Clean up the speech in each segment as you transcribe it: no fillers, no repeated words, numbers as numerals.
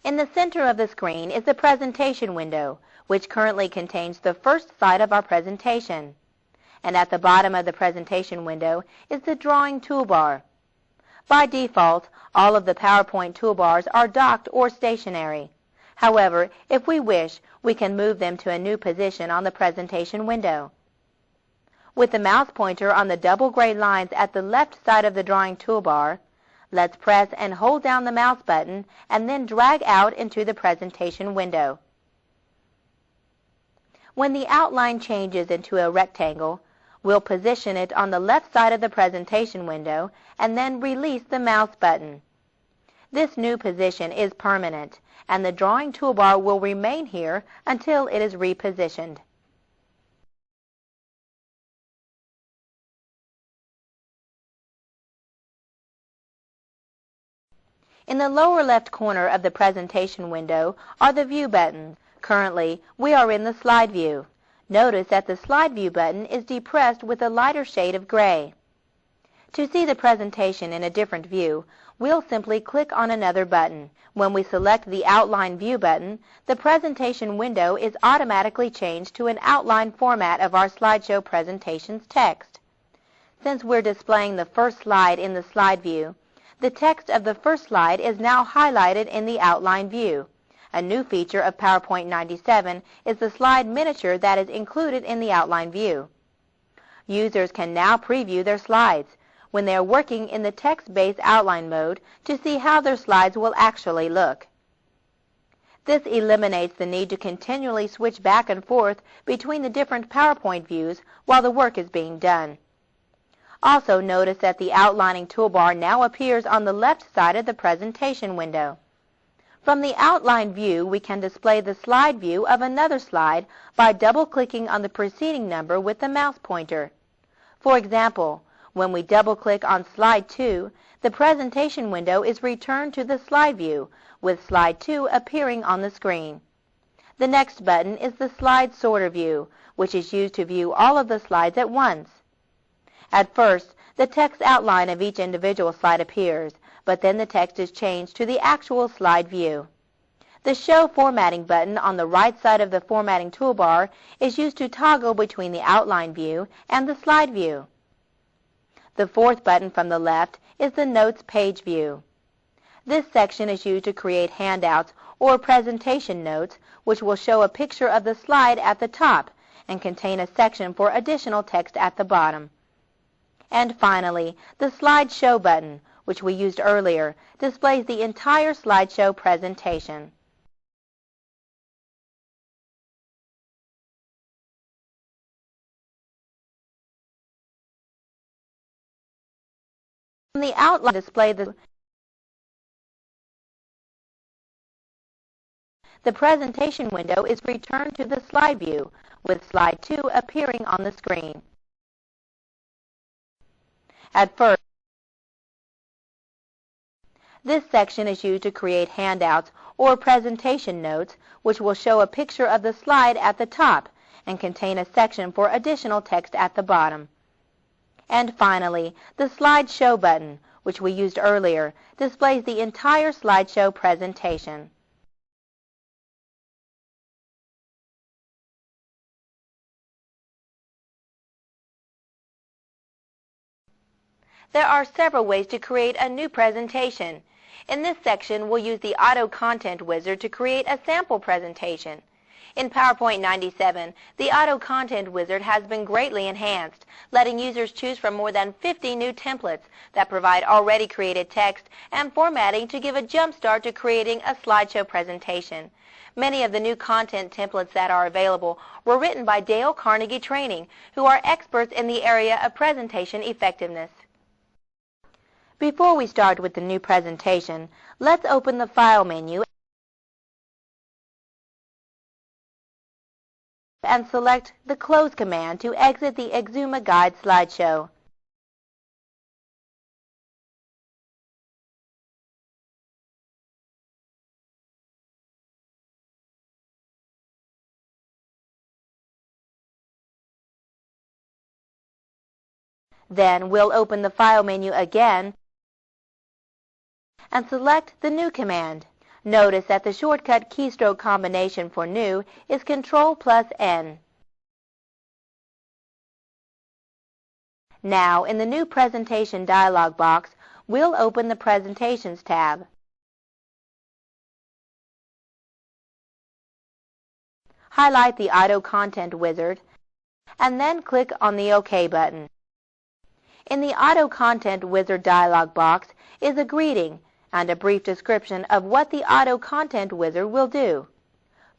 In the center of the screen is the presentation window, which currently contains the first slide of our presentation. And at the bottom of the presentation window is the drawing toolbar. By default, all of the PowerPoint toolbars are docked or stationary. However, if we wish, we can move them to a new position on the presentation window. With the mouse pointer on the double gray lines at the left side of the drawing toolbar, let's press and hold down the mouse button and then drag out into the presentation window. When the outline changes into a rectangle, we'll position it on the left side of the presentation window and then release the mouse button. This new position is permanent, and the drawing toolbar will remain here until it is repositioned. In the lower left corner of the presentation window are the View buttons. Currently, we are in the Slide View. Notice that the Slide View button is depressed with a lighter shade of gray. To see the presentation in a different view, we'll simply click on another button. When we select the Outline View button, the presentation window is automatically changed to an outline format of our slideshow presentation's text. Since we're displaying the first slide in the Slide View, the text of the first slide is now highlighted in the Outline View. A new feature of PowerPoint 97 is the slide miniature that is included in the Outline View. Users can now preview their slides when they are working in the text-based outline mode to see how their slides will actually look. This eliminates the need to continually switch back and forth between the different PowerPoint views while the work is being done. Also notice that the outlining toolbar now appears on the left side of the presentation window. From the outline view, we can display the slide view of another slide by double-clicking on the preceding number with the mouse pointer. For example, when we double-click on Slide 2, the presentation window is returned to the slide view, with Slide 2 appearing on the screen. The next button is the Slide Sorter view, which is used to view all of the slides at once. At first, the text outline of each individual slide appears, but then the text is changed to the actual slide view. The Show Formatting button on the right side of the formatting toolbar is used to toggle between the outline view and the slide view. The fourth button from the left is the Notes Page view. This section is used to create handouts or presentation notes, which will show a picture of the slide at the top and contain a section for additional text at the bottom. And finally, the Slide Show button, which we used earlier, displays the entire slideshow presentation. On the outline display, the presentation window is returned to the slide view, with Slide 2 appearing on the screen. At first, this section is used to create handouts or presentation notes, which will show a picture of the slide at the top and contain a section for additional text at the bottom. And finally, the Slide Show button, which we used earlier, displays the entire slideshow presentation. There are several ways to create a new presentation. In this section, we'll use the AutoContent wizard to create a sample presentation. In PowerPoint 97, the AutoContent wizard has been greatly enhanced, letting users choose from more than 50 new templates that provide already created text and formatting to give a jump start to creating a slideshow presentation. Many of the new content templates that are available were written by Dale Carnegie Training, who are experts in the area of presentation effectiveness. Before we start with the new presentation, let's open the File menu and select the Close command to exit the Exuma Guide slideshow. Then we'll open the File menu again and select the New command. Notice that the shortcut keystroke combination for New is Ctrl+N. Now, in the New Presentation dialog box, we'll open the Presentations tab. Highlight the AutoContent wizard, and then click on the OK button. In the AutoContent wizard dialog box is a greeting and a brief description of what the AutoContent wizard will do.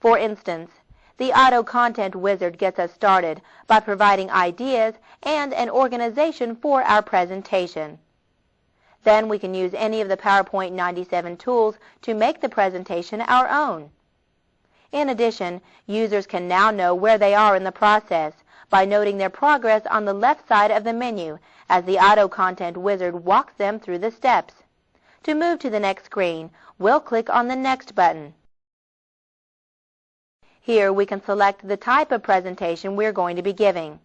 For instance, the AutoContent wizard gets us started by providing ideas and an organization for our presentation. Then we can use any of the PowerPoint 97 tools to make the presentation our own. In addition, users can now know where they are in the process by noting their progress on the left side of the menu as the AutoContent wizard walks them through the steps. To move to the next screen, we'll click on the Next button. Here we can select the type of presentation we're going to be giving.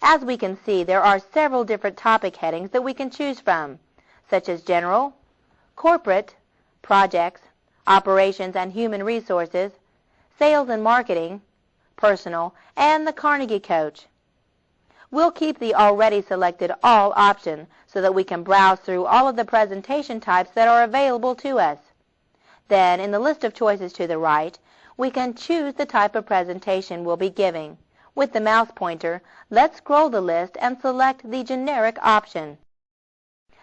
As we can see, there are several different topic headings that we can choose from, such as General, Corporate, Projects, Operations and Human Resources, Sales and Marketing, Personal, and the Carnegie Coach. We'll keep the already selected All option so that we can browse through all of the presentation types that are available to us. Then, in the list of choices to the right, we can choose the type of presentation we'll be giving. With the mouse pointer, let's scroll the list and select the Generic option.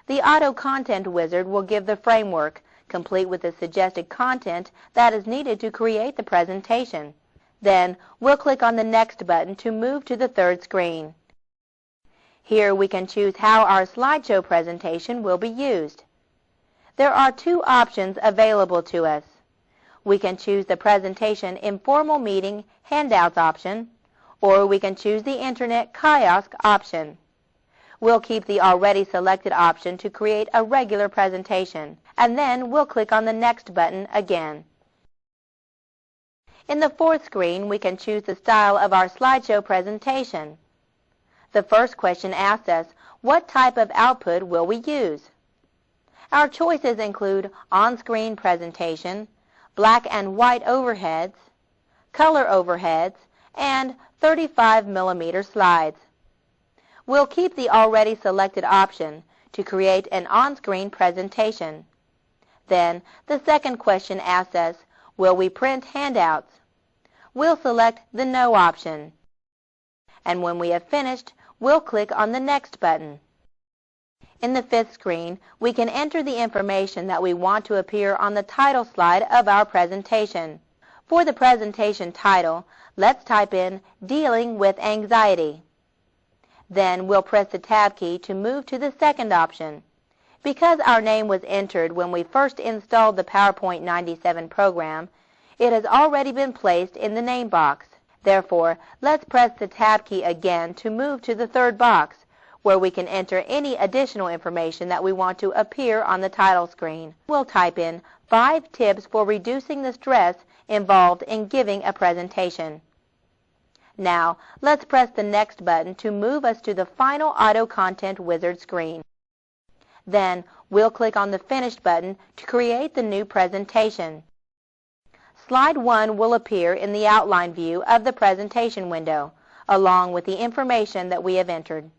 The AutoContent wizard will give the framework, complete with the suggested content that is needed to create the presentation. Then, we'll click on the Next button to move to the third screen. Here we can choose how our slideshow presentation will be used. There are two options available to us. We can choose the Presentation Informal Meeting Handouts option, or we can choose the Internet Kiosk option. We'll keep the already selected option to create a regular presentation, and then we'll click on the Next button again. In the fourth screen, we can choose the style of our slideshow presentation. The first question asks us, what type of output will we use? Our choices include on-screen presentation, black and white overheads, color overheads, and 35mm slides. We'll keep the already selected option to create an on-screen presentation. Then, the second question asks us, will we print handouts? We'll select the No option. And when we have finished, we'll click on the Next button. In the fifth screen, we can enter the information that we want to appear on the title slide of our presentation. For the presentation title, let's type in Dealing with Anxiety. Then we'll press the Tab key to move to the second option. Because our name was entered when we first installed the PowerPoint 97 program, it has already been placed in the name box. Therefore, let's press the Tab key again to move to the third box, where we can enter any additional information that we want to appear on the title screen. We'll type in 5 tips for reducing the stress involved in giving a presentation. Now, let's press the Next button to move us to the final AutoContent wizard screen. Then, we'll click on the Finished button to create the new presentation. Slide 1 will appear in the outline view of the presentation window, along with the information that we have entered.